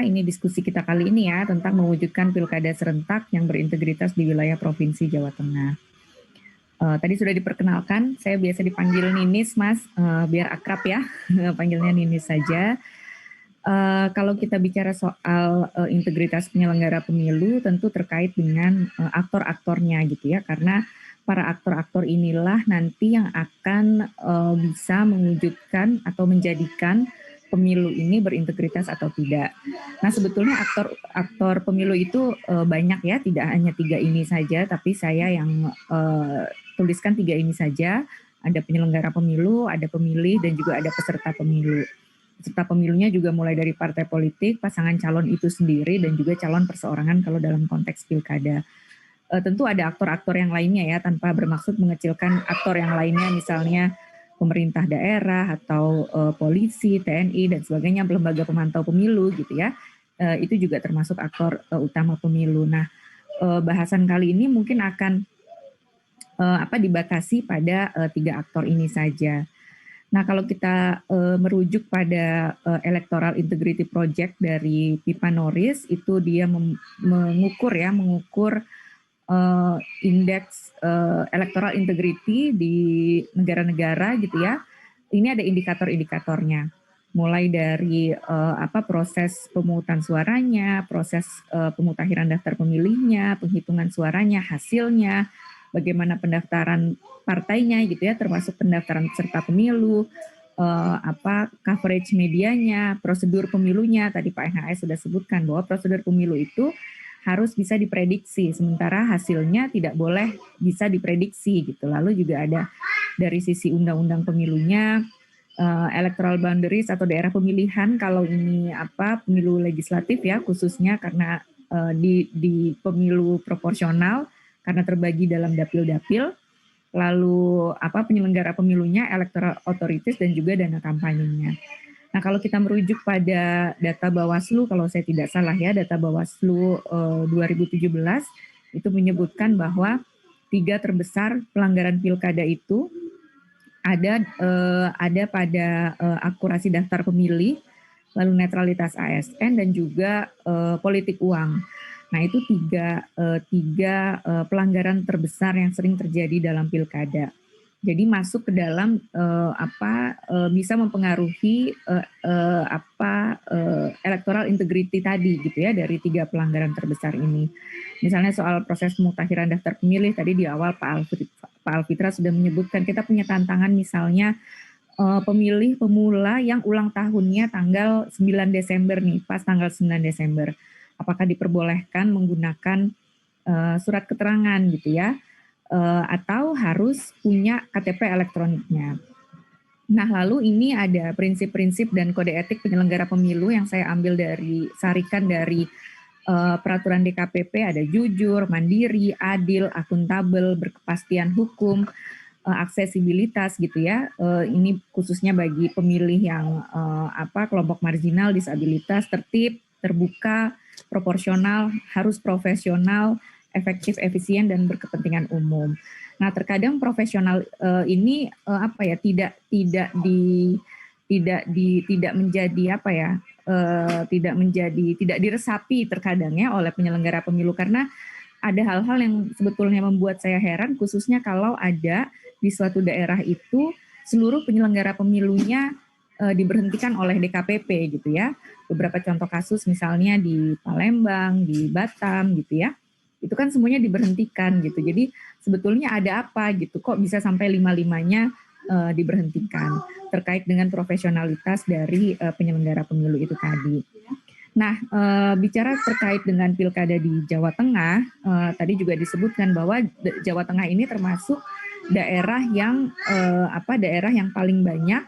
Ini diskusi kita kali ini ya tentang mewujudkan pilkada serentak yang berintegritas di wilayah Provinsi Jawa Tengah. Tadi sudah diperkenalkan, saya biasa dipanggil Ninis, Mas, biar akrab ya, panggilnya Ninis saja. Kalau kita bicara soal integritas penyelenggara pemilu, tentu terkait dengan aktor-aktornya gitu ya, karena para aktor-aktor inilah nanti yang akan bisa mewujudkan atau menjadikan pemilu ini berintegritas atau tidak. Nah, sebetulnya aktor pemilu itu banyak ya, tidak hanya 3 ini saja, tapi saya yang tuliskan 3 ini saja. Ada penyelenggara pemilu, ada pemilih, dan juga ada peserta pemilu. Peserta pemilunya juga mulai dari partai politik, pasangan calon itu sendiri, dan juga calon perseorangan kalau dalam konteks pilkada. Tentu ada aktor-aktor yang lainnya ya, tanpa bermaksud mengecilkan aktor yang lainnya, misalnya pemerintah daerah atau polisi, TNI dan sebagainya, lembaga pemantau pemilu gitu ya. Itu juga termasuk aktor utama pemilu. Nah, bahasan kali ini mungkin akan dibatasi pada 3 aktor ini saja. Nah, kalau kita merujuk pada Electoral Integrity Project dari Pipa Norris, itu dia mengukur indeks electoral integrity di negara-negara gitu ya. Ini ada indikator-indikatornya. Mulai dari proses pemungutan suaranya, proses pemutahiran daftar pemilihnya, penghitungan suaranya, hasilnya, bagaimana pendaftaran partainya gitu ya, termasuk pendaftaran peserta pemilu, coverage medianya, prosedur pemilunya. Tadi Pak NHS sudah sebutkan bahwa prosedur pemilu itu harus bisa diprediksi, sementara hasilnya tidak boleh bisa diprediksi gitu. Lalu juga ada dari sisi undang-undang pemilunya, electoral boundaries atau daerah pemilihan, kalau ini pemilu legislatif ya, khususnya karena di pemilu proporsional karena terbagi dalam dapil-dapil. Lalu penyelenggara pemilunya, electoral authorities, dan juga dana kampanyenya. Nah, kalau kita merujuk pada data Bawaslu, kalau saya tidak salah ya, data Bawaslu 2017 itu menyebutkan bahwa 3 terbesar pelanggaran pilkada itu ada pada akurasi daftar pemilih, lalu netralitas ASN, dan juga politik uang. Nah, itu tiga pelanggaran terbesar yang sering terjadi dalam pilkada. Jadi masuk ke dalam bisa mempengaruhi electoral integrity tadi gitu ya, dari 3 pelanggaran terbesar ini. Misalnya soal proses pemutakhiran daftar pemilih, tadi di awal Pak Alfitra sudah menyebutkan kita punya tantangan, misalnya pemilih pemula yang ulang tahunnya tanggal 9 Desember nih, pas tanggal 9 Desember. Apakah diperbolehkan menggunakan surat keterangan gitu ya, atau harus punya KTP elektroniknya. Nah, lalu ini ada prinsip-prinsip dan kode etik penyelenggara pemilu yang saya ambil sarikan dari peraturan DKPP, ada jujur, mandiri, adil, akuntabel, berkepastian hukum, aksesibilitas gitu ya. Ini khususnya bagi pemilih yang kelompok marginal, disabilitas, tertib, terbuka, proporsional, harus profesional, efektif, efisien, dan berkepentingan umum. Nah, terkadang profesional ini tidak diresapi terkadang ya oleh penyelenggara pemilu, karena ada hal-hal yang sebetulnya membuat saya heran, khususnya kalau ada di suatu daerah itu seluruh penyelenggara pemilunya diberhentikan oleh DKPP gitu ya. Beberapa contoh kasus misalnya di Palembang, di Batam gitu ya. Itu kan semuanya diberhentikan gitu. Jadi sebetulnya ada apa gitu, kok bisa sampai 5-5-nya diberhentikan terkait dengan profesionalitas dari penyelenggara pemilu itu tadi. Nah, bicara terkait dengan pilkada di Jawa Tengah, tadi juga disebutkan bahwa Jawa Tengah ini termasuk daerah yang paling banyak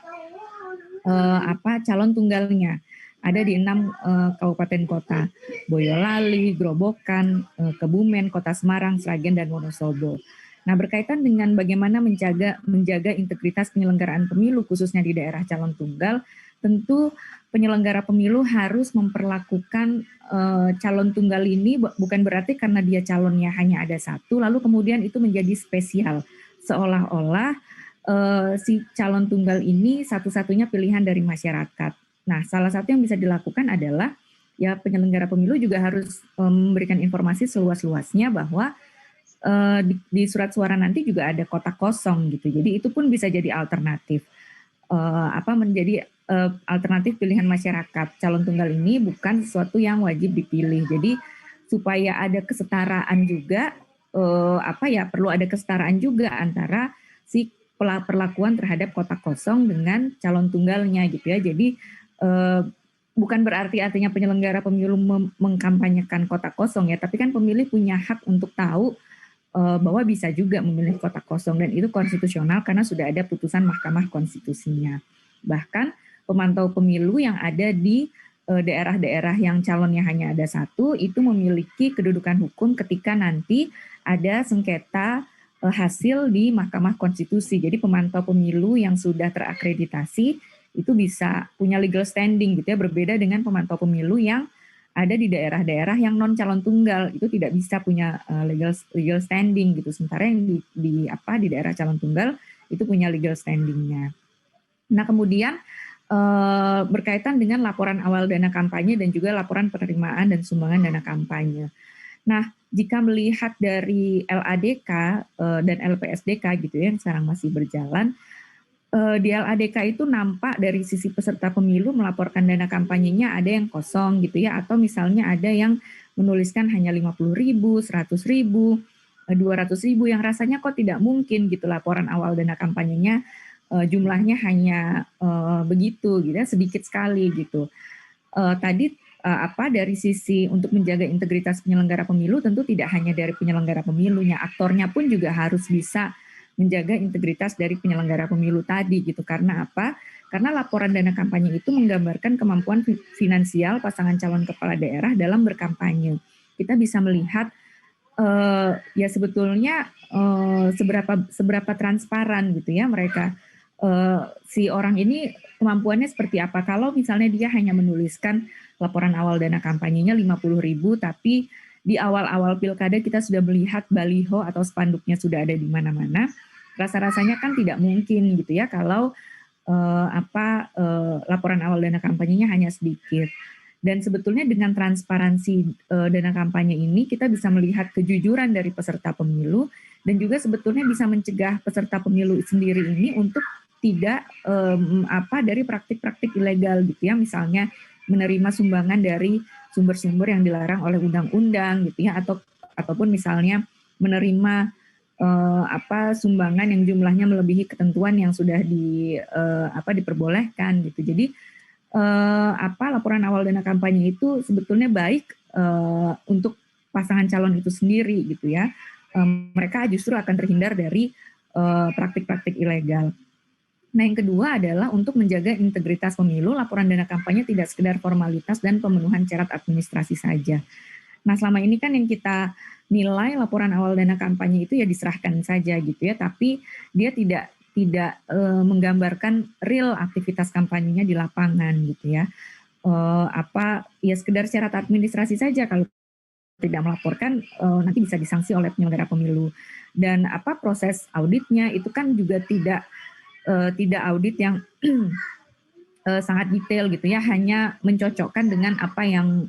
calon tunggalnya. Ada di 6 kabupaten kota, Boyolali, Grobogan, Kebumen, Kota Semarang, Sragen, dan Wonosobo. Nah, berkaitan dengan bagaimana menjaga integritas penyelenggaraan pemilu, khususnya di daerah calon tunggal, tentu penyelenggara pemilu harus memperlakukan calon tunggal ini bukan berarti karena dia calonnya hanya ada satu, lalu kemudian itu menjadi spesial, seolah-olah si calon tunggal ini satu-satunya pilihan dari masyarakat. Nah, salah satu yang bisa dilakukan adalah ya penyelenggara pemilu juga harus memberikan informasi seluas-luasnya bahwa di surat suara nanti juga ada kotak kosong gitu. Jadi itu pun bisa jadi alternatif. Menjadi alternatif pilihan masyarakat. Calon tunggal ini bukan sesuatu yang wajib dipilih. Jadi supaya ada kesetaraan juga, perlu ada kesetaraan juga antara si perlakuan terhadap kotak kosong dengan calon tunggalnya gitu ya. Jadi bukan berarti artinya penyelenggara pemilu mengkampanyekan kotak kosong ya, tapi kan pemilih punya hak untuk tahu bahwa bisa juga memilih kotak kosong dan itu konstitusional karena sudah ada putusan Mahkamah Konstitusinya. Bahkan pemantau pemilu yang ada di daerah-daerah yang calonnya hanya ada satu itu memiliki kedudukan hukum ketika nanti ada sengketa hasil di Mahkamah Konstitusi. Jadi pemantau pemilu yang sudah terakreditasi itu bisa punya legal standing gitu ya, berbeda dengan pemantau pemilu yang ada di daerah-daerah yang non calon tunggal itu tidak bisa punya legal standing gitu. Sementara yang di daerah calon tunggal itu punya legal standingnya. Nah kemudian berkaitan dengan laporan awal dana kampanye dan juga laporan penerimaan dan sumbangan dana kampanye. Nah jika melihat dari LADK dan LPSDK gitu ya yang sekarang masih berjalan, di LADK itu nampak dari sisi peserta pemilu melaporkan dana kampanyenya ada yang kosong gitu ya, atau misalnya ada yang menuliskan hanya 50.000, 100.000, 200.000 yang rasanya kok tidak mungkin gitu laporan awal dana kampanyenya jumlahnya hanya begitu gitu ya, sedikit sekali gitu. Dari sisi untuk menjaga integritas penyelenggara pemilu tentu tidak hanya dari penyelenggara pemilunya, aktornya pun juga harus bisa menjaga integritas dari penyelenggara pemilu tadi gitu. Karena apa? Karena laporan dana kampanye itu menggambarkan kemampuan finansial pasangan calon kepala daerah dalam berkampanye. Kita bisa melihat ya sebetulnya seberapa transparan gitu ya mereka si orang ini kemampuannya seperti apa. Kalau misalnya dia hanya menuliskan laporan awal dana kampanyenya 50.000 tapi di awal-awal pilkada kita sudah melihat baliho atau spanduknya sudah ada di mana-mana, rasa-rasanya kan tidak mungkin gitu ya kalau laporan awal dana kampanyenya hanya sedikit. Dan sebetulnya dengan transparansi dana kampanye ini kita bisa melihat kejujuran dari peserta pemilu dan juga sebetulnya bisa mencegah peserta pemilu sendiri ini untuk tidak dari praktik-praktik ilegal gitu ya, misalnya menerima sumbangan dari sumber-sumber yang dilarang oleh undang-undang gitu ya, ataupun misalnya menerima sumbangan yang jumlahnya melebihi ketentuan yang sudah diperbolehkan gitu. Jadi laporan awal dana kampanye itu sebetulnya baik untuk pasangan calon itu sendiri gitu ya. Mereka justru akan terhindar dari praktik-praktik ilegal. Nah, yang kedua adalah untuk menjaga integritas pemilu, laporan dana kampanye tidak sekedar formalitas dan pemenuhan syarat administrasi saja. Nah, selama ini kan yang kita nilai laporan awal dana kampanye itu ya diserahkan saja gitu ya, tapi dia tidak menggambarkan real aktivitas kampanyenya di lapangan gitu ya. Sekedar syarat administrasi saja, kalau tidak melaporkan nanti bisa disanksi oleh penyelenggara pemilu. Dan proses auditnya itu kan juga tidak audit yang sangat detail gitu ya, hanya mencocokkan dengan apa yang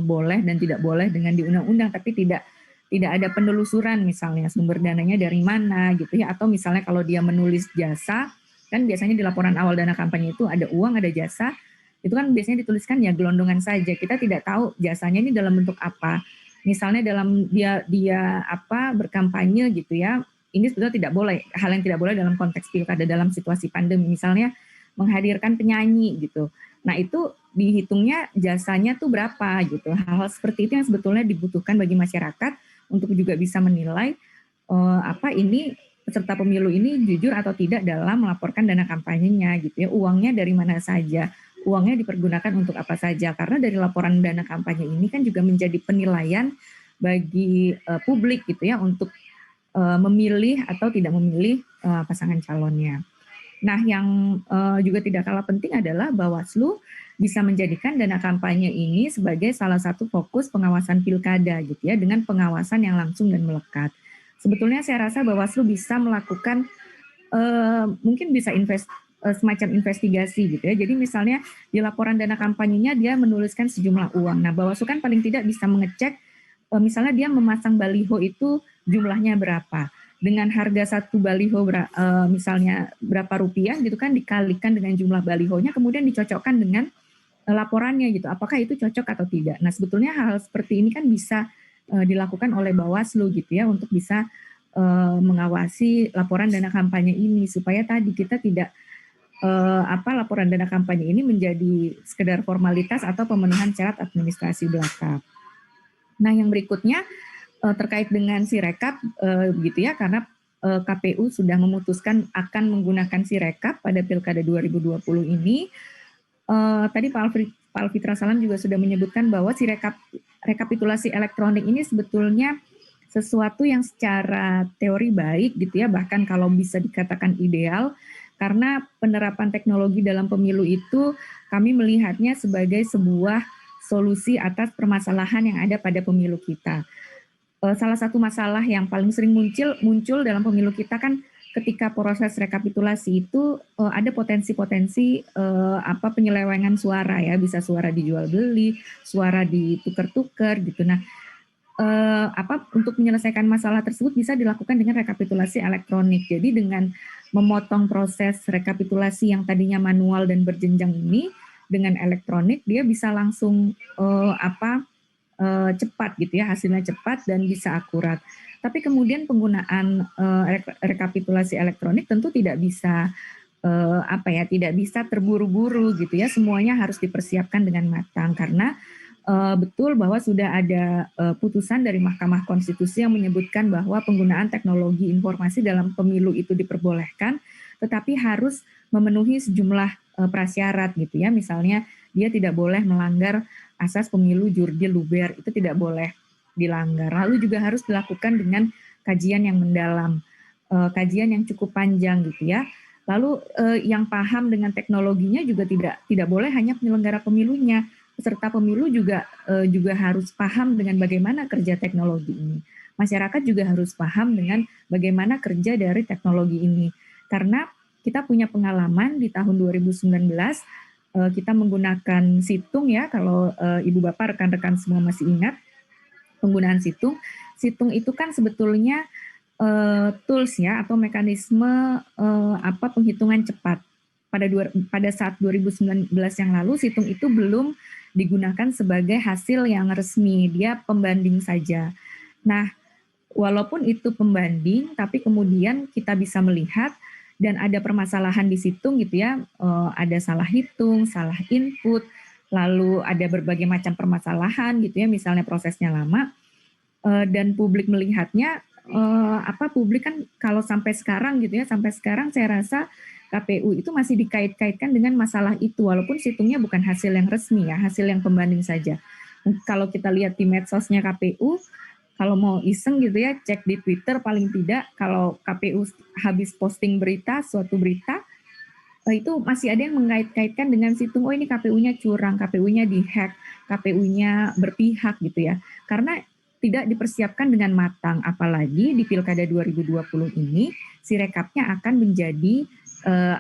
boleh dan tidak boleh dengan di undang-undang, tapi tidak ada penelusuran misalnya sumber dananya dari mana gitu ya, atau misalnya kalau dia menulis jasa, kan biasanya di laporan awal dana kampanye itu ada uang, ada jasa, itu kan biasanya dituliskan ya gelondongan saja, kita tidak tahu jasanya ini dalam bentuk apa. Misalnya dalam dia berkampanye gitu ya, ini sebetulnya tidak boleh, hal yang tidak boleh dalam konteks pilkada dalam situasi pandemi, misalnya menghadirkan penyanyi gitu. Nah itu dihitungnya jasanya tuh berapa gitu. Hal-hal seperti itu yang sebetulnya dibutuhkan bagi masyarakat untuk juga bisa menilai ini peserta pemilu ini jujur atau tidak dalam melaporkan dana kampanyenya gitu ya. Uangnya dari mana saja, uangnya dipergunakan untuk apa saja. Karena dari laporan dana kampanye ini kan juga menjadi penilaian bagi publik gitu ya untuk memilih atau tidak memilih pasangan calonnya. Nah, yang juga tidak kalah penting adalah Bawaslu bisa menjadikan dana kampanye ini sebagai salah satu fokus pengawasan pilkada gitu ya, dengan pengawasan yang langsung dan melekat. Sebetulnya saya rasa Bawaslu bisa melakukan mungkin bisa semacam investigasi gitu ya. Jadi misalnya di laporan dana kampanyenya dia menuliskan sejumlah uang. Nah, Bawaslu kan paling tidak bisa mengecek misalnya dia memasang baliho itu jumlahnya berapa. Dengan harga satu baliho misalnya berapa rupiah gitu kan, dikalikan dengan jumlah balihonya, kemudian dicocokkan dengan laporannya gitu. Apakah itu cocok atau tidak. Nah, sebetulnya hal seperti ini kan bisa dilakukan oleh Bawaslu gitu ya, untuk bisa mengawasi laporan dana kampanye ini supaya tadi kita tidak laporan dana kampanye ini menjadi sekedar formalitas atau pemenuhan syarat administrasi belaka. Nah, yang berikutnya terkait dengan Sirekap gitu ya, karena KPU sudah memutuskan akan menggunakan Sirekap pada Pilkada 2020 ini. Tadi Pak Alfitra Salam juga sudah menyebutkan bahwa rekapitulasi elektronik ini sebetulnya sesuatu yang secara teori baik gitu ya, bahkan kalau bisa dikatakan ideal, karena penerapan teknologi dalam pemilu itu kami melihatnya sebagai sebuah solusi atas permasalahan yang ada pada pemilu kita. Salah satu masalah yang paling sering muncul dalam pemilu kita kan ketika proses rekapitulasi itu ada potensi-potensi penyelewengan suara ya, bisa suara dijual beli, suara ditukar-tukar gitu. Nah, untuk menyelesaikan masalah tersebut bisa dilakukan dengan rekapitulasi elektronik. Jadi dengan memotong proses rekapitulasi yang tadinya manual dan berjenjang ini dengan elektronik, dia bisa langsung cepat gitu ya, hasilnya cepat dan bisa akurat. Tapi kemudian penggunaan rekapitulasi elektronik tentu tidak bisa tidak bisa terburu-buru gitu ya. Semuanya harus dipersiapkan dengan matang karena betul bahwa sudah ada putusan dari Mahkamah Konstitusi yang menyebutkan bahwa penggunaan teknologi informasi dalam pemilu itu diperbolehkan, tetapi harus memenuhi sejumlah prasyarat gitu ya. Misalnya dia tidak boleh melanggar asas pemilu jurdil luber, itu tidak boleh dilanggar. Lalu juga harus dilakukan dengan kajian yang mendalam, kajian yang cukup panjang gitu ya. Lalu yang paham dengan teknologinya juga tidak boleh hanya penyelenggara pemilunya, peserta pemilu juga harus paham dengan bagaimana kerja teknologi ini. Masyarakat juga harus paham dengan bagaimana kerja dari teknologi ini. Karena kita punya pengalaman di tahun 2019 kita menggunakan Situng ya, kalau Ibu Bapak rekan-rekan semua masih ingat penggunaan Situng. Situng itu kan sebetulnya tools ya atau mekanisme penghitungan cepat. Pada saat 2019 yang lalu Situng itu belum digunakan sebagai hasil yang resmi, dia pembanding saja. Nah, walaupun itu pembanding, tapi kemudian kita bisa melihat dan ada permasalahan di Situng gitu ya, ada salah hitung, salah input, lalu ada berbagai macam permasalahan gitu ya, misalnya prosesnya lama, dan publik melihatnya, publik kan kalau sampai sekarang gitu ya, sampai sekarang saya rasa KPU itu masih dikait-kaitkan dengan masalah itu, walaupun Situngnya bukan hasil yang resmi ya, hasil yang pembanding saja. Kalau kita lihat di medsosnya KPU, kalau mau iseng gitu ya, cek di Twitter paling tidak, kalau KPU habis posting suatu berita, itu masih ada yang mengait-kaitkan dengan Situng, oh ini KPU-nya curang, KPU-nya dihack, KPU-nya berpihak gitu ya. Karena tidak dipersiapkan dengan matang, apalagi di Pilkada 2020 ini, Sirekapnya akan menjadi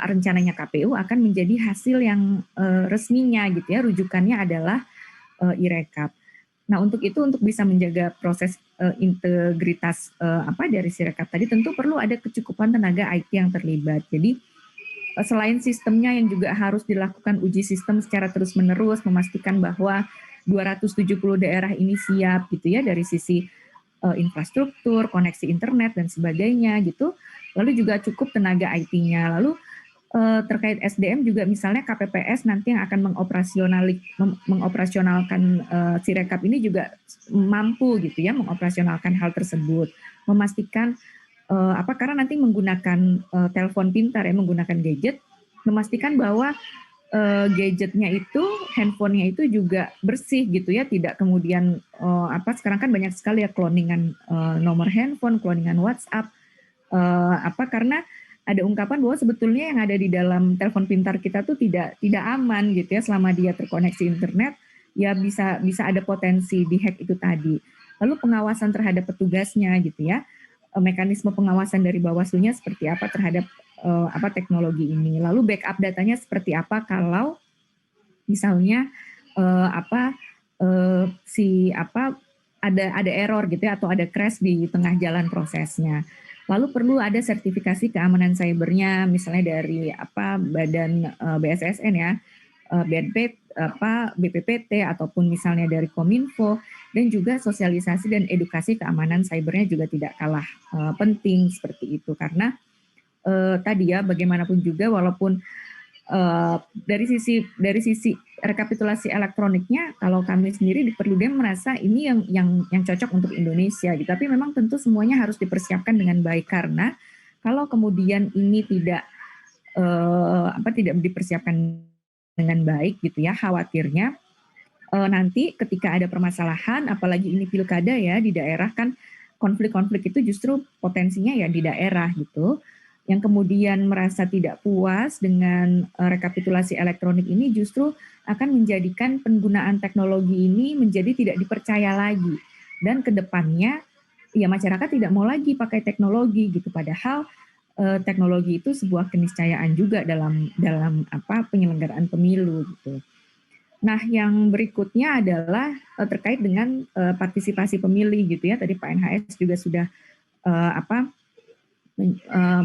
rencananya KPU akan menjadi hasil yang resminya gitu ya, rujukannya adalah Irekap. Nah, untuk bisa menjaga proses integritas dari Sirekap tadi, tentu perlu ada kecukupan tenaga IT yang terlibat. Jadi selain sistemnya yang juga harus dilakukan uji sistem secara terus-menerus, memastikan bahwa 270 daerah ini siap gitu ya dari sisi infrastruktur, koneksi internet dan sebagainya gitu. Lalu juga cukup tenaga IT-nya. Lalu terkait SDM juga misalnya KPPS nanti yang akan mengoperasionalkan Sirekap ini juga mampu gitu ya mengoperasionalkan hal tersebut. Memastikan karena nanti menggunakan telepon pintar ya, menggunakan gadget, memastikan bahwa gadgetnya itu, handphonenya itu juga bersih gitu ya, tidak kemudian sekarang kan banyak sekali ya cloningan nomor handphone, cloningan WhatsApp, karena ada ungkapan bahwa sebetulnya yang ada di dalam telepon pintar kita tuh tidak aman gitu ya, selama dia terkoneksi internet ya bisa ada potensi dihack itu tadi. Lalu pengawasan terhadap petugasnya gitu ya, mekanisme pengawasan dari Bawaslu-nya seperti apa terhadap teknologi ini. Lalu backup datanya seperti apa kalau misalnya ada error gitu ya, atau ada crash di tengah jalan prosesnya. Lalu perlu ada sertifikasi keamanan cybernya, misalnya dari badan BSSN ya, BPPT ataupun misalnya dari Kominfo, dan juga sosialisasi dan edukasi keamanan cybernya juga tidak kalah penting seperti itu, karena tadi ya bagaimanapun juga walaupun dari sisi rekapitulasi elektroniknya, kalau kami sendiri di Perludem merasa ini yang cocok untuk Indonesia gitu. Tapi memang tentu semuanya harus dipersiapkan dengan baik, karena kalau kemudian ini tidak dipersiapkan dengan baik gitu ya, khawatirnya nanti ketika ada permasalahan, apalagi ini pilkada ya di daerah, kan konflik-konflik itu justru potensinya ya di daerah gitu, yang kemudian merasa tidak puas dengan rekapitulasi elektronik ini justru akan menjadikan penggunaan teknologi ini menjadi tidak dipercaya lagi, dan kedepannya ya masyarakat tidak mau lagi pakai teknologi gitu, padahal teknologi itu sebuah keniscayaan juga dalam penyelenggaraan pemilu gitu. Nah, yang berikutnya adalah terkait dengan partisipasi pemilih gitu ya. Tadi Pak NHS juga sudah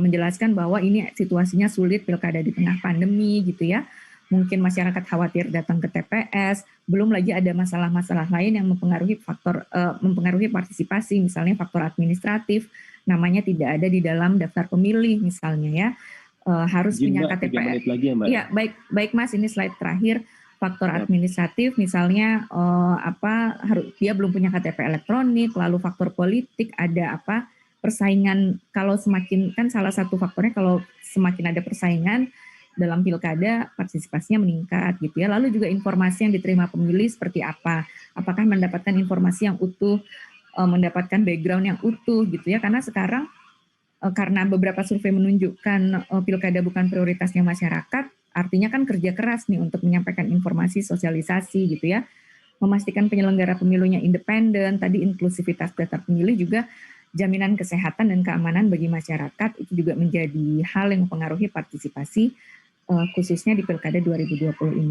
menjelaskan bahwa ini situasinya sulit, pilkada di tengah pandemi gitu ya. Mungkin masyarakat khawatir datang ke TPS, belum lagi ada masalah-masalah lain yang mempengaruhi partisipasi, misalnya faktor administratif, namanya tidak ada di dalam daftar pemilih misalnya ya. Harus punya KTP. Iya, baik Mas, ini slide terakhir. Faktor administratif misalnya dia belum punya KTP elektronik, lalu faktor politik ada persaingan, kalau semakin, kan salah satu faktornya kalau semakin ada persaingan dalam pilkada partisipasinya meningkat gitu ya. Lalu juga informasi yang diterima pemilih seperti apa, apakah mendapatkan informasi yang utuh, mendapatkan background yang utuh gitu ya, karena sekarang karena beberapa survei menunjukkan pilkada bukan prioritasnya masyarakat, artinya kan kerja keras nih untuk menyampaikan informasi, sosialisasi gitu ya, memastikan penyelenggara pemilunya independen, tadi inklusivitas data pemilih, juga jaminan kesehatan dan keamanan bagi masyarakat, itu juga menjadi hal yang mempengaruhi partisipasi khususnya di Pilkada 2020 ini.